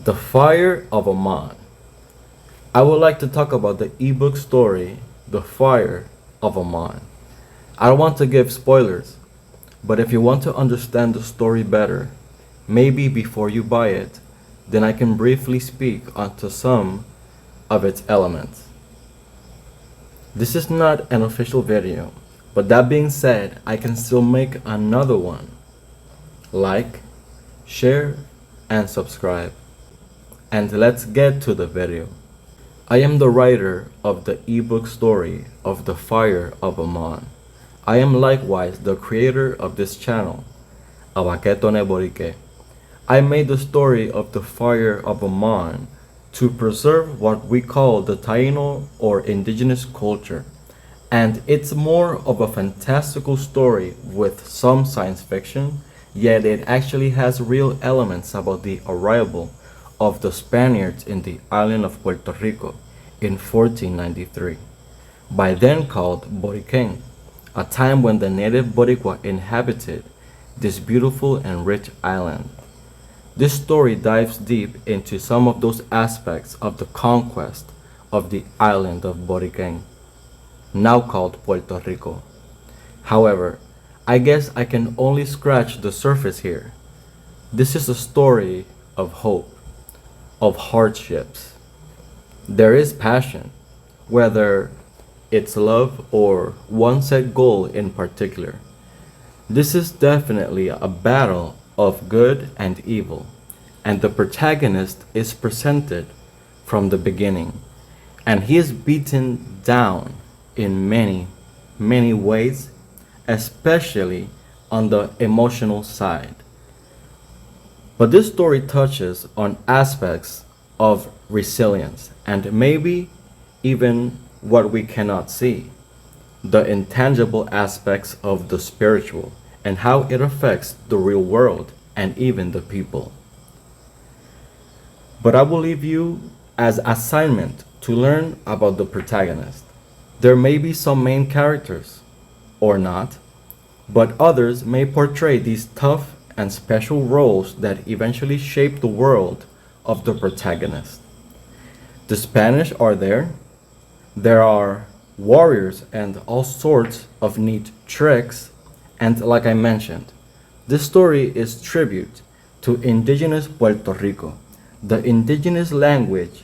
The Fire of Amón. I would like to talk about the ebook story, The Fire of Amón. I don't want to give spoilers, but if you want to understand the story better, maybe before you buy it, then I can briefly speak onto some of its elements. This is not an official video, but that being said, I can still make another one. Like, share, and subscribe. And let's get to the video. I am the writer of the ebook story of The Fire of Amón. I am likewise the creator of this channel, ABAKETONEBORIKEJ. I made the story of The Fire of Amón to preserve what we call the Taino or indigenous culture, and it's more of a fantastical story with some science fiction, yet it actually has real elements about the arrival of the Spaniards in the island of Puerto Rico in 1493, by then called Boriquén, a time when the native Boricua inhabited this beautiful and rich island. This story dives deep into some of those aspects of the conquest of the island of Boriquén, now called Puerto Rico. However, I guess I can only scratch the surface here. This is a story of hope, of hardships. There is passion, whether it's love or one set goal in particular. This is definitely a battle of good and evil, and the protagonist is presented from the beginning, and he is beaten down in many ways, especially on the emotional side. But this story touches on aspects of resilience and maybe even what we cannot see, the intangible aspects of the spiritual and how it affects the real world and even the people. But I will leave you as assignment to learn about the protagonist. There may be some main characters or not, but others may portray these tough and special roles that eventually shape the world of the protagonist. The Spanish are there. There are warriors and all sorts of neat tricks, and like I mentioned, this story is tribute to indigenous Puerto Rico, the indigenous language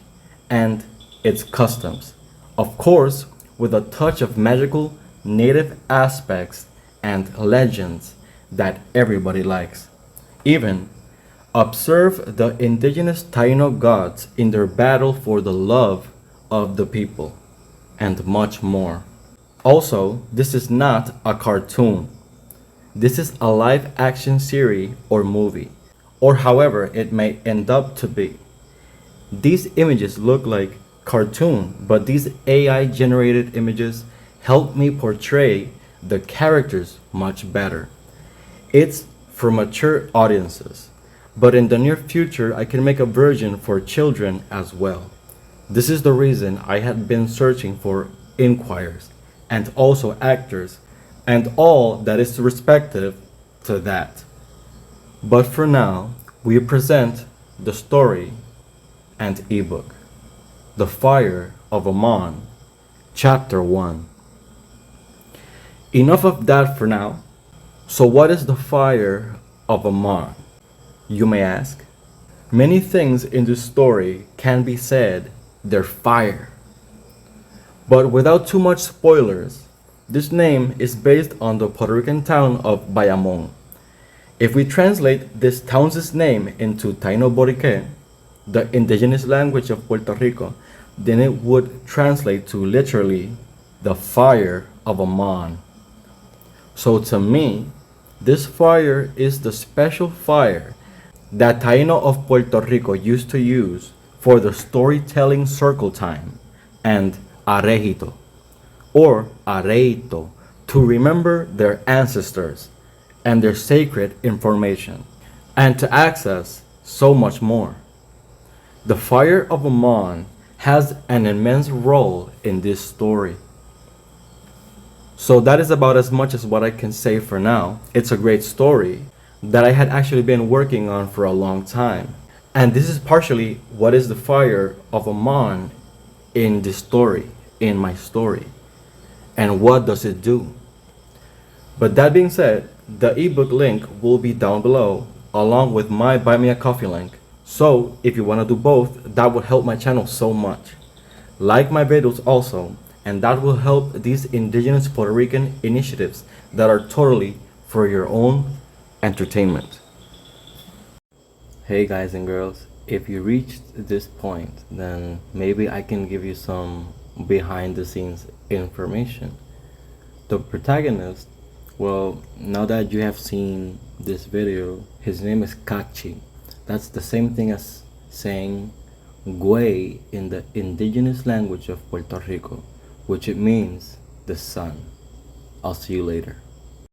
and its customs, of course with a touch of magical native aspects and legends that everybody likes. Even observe the indigenous Taino gods in their battle for the love of the people, and much more. Also, this is not a cartoon. This is a live action series or movie, or however it may end up to be. These images look like cartoon, but these AI generated images help me portray the characters much better. It's for mature audiences, but in the near future I can make a version for children as well. This is the reason I had been searching for inquirers and also actors and all that is respective to that. But for now, we present the story and ebook, The Fire of Amón, Chapter 1. Enough of that for now. So what is the Fire of Amón, you may ask? Many things in this story can be said, they're fire. But without too much spoilers, this name is based on the Puerto Rican town of Amón. If we translate this town's name into Taino Boriqué, the indigenous language of Puerto Rico, then it would translate to literally the Fire of Amón. So to me, this fire is the special fire that Taino of Puerto Rico used to use for the storytelling circle time and arejito or areito to remember their ancestors and their sacred information and to access so much more. The Fire of Amón has an immense role in this story. So that is about as much as what I can say for now. It's a great story that I had actually been working on for a long time. And this is partially what is the fire of Amon in this story, in my story, and what does it do. But that being said, the ebook link will be down below along with my Buy Me a Coffee link. So if you want to do both, that would help my channel so much. Like my videos also, and that will help these indigenous Puerto Rican initiatives that are totally for your own entertainment. Hey guys and girls, if you reached this point, then maybe I can give you some behind the scenes information. The protagonist, well, now that you have seen this video, his name is Kachi. That's the same thing as saying Güey in the indigenous language of Puerto Rico, which it means the sun. I'll see you later.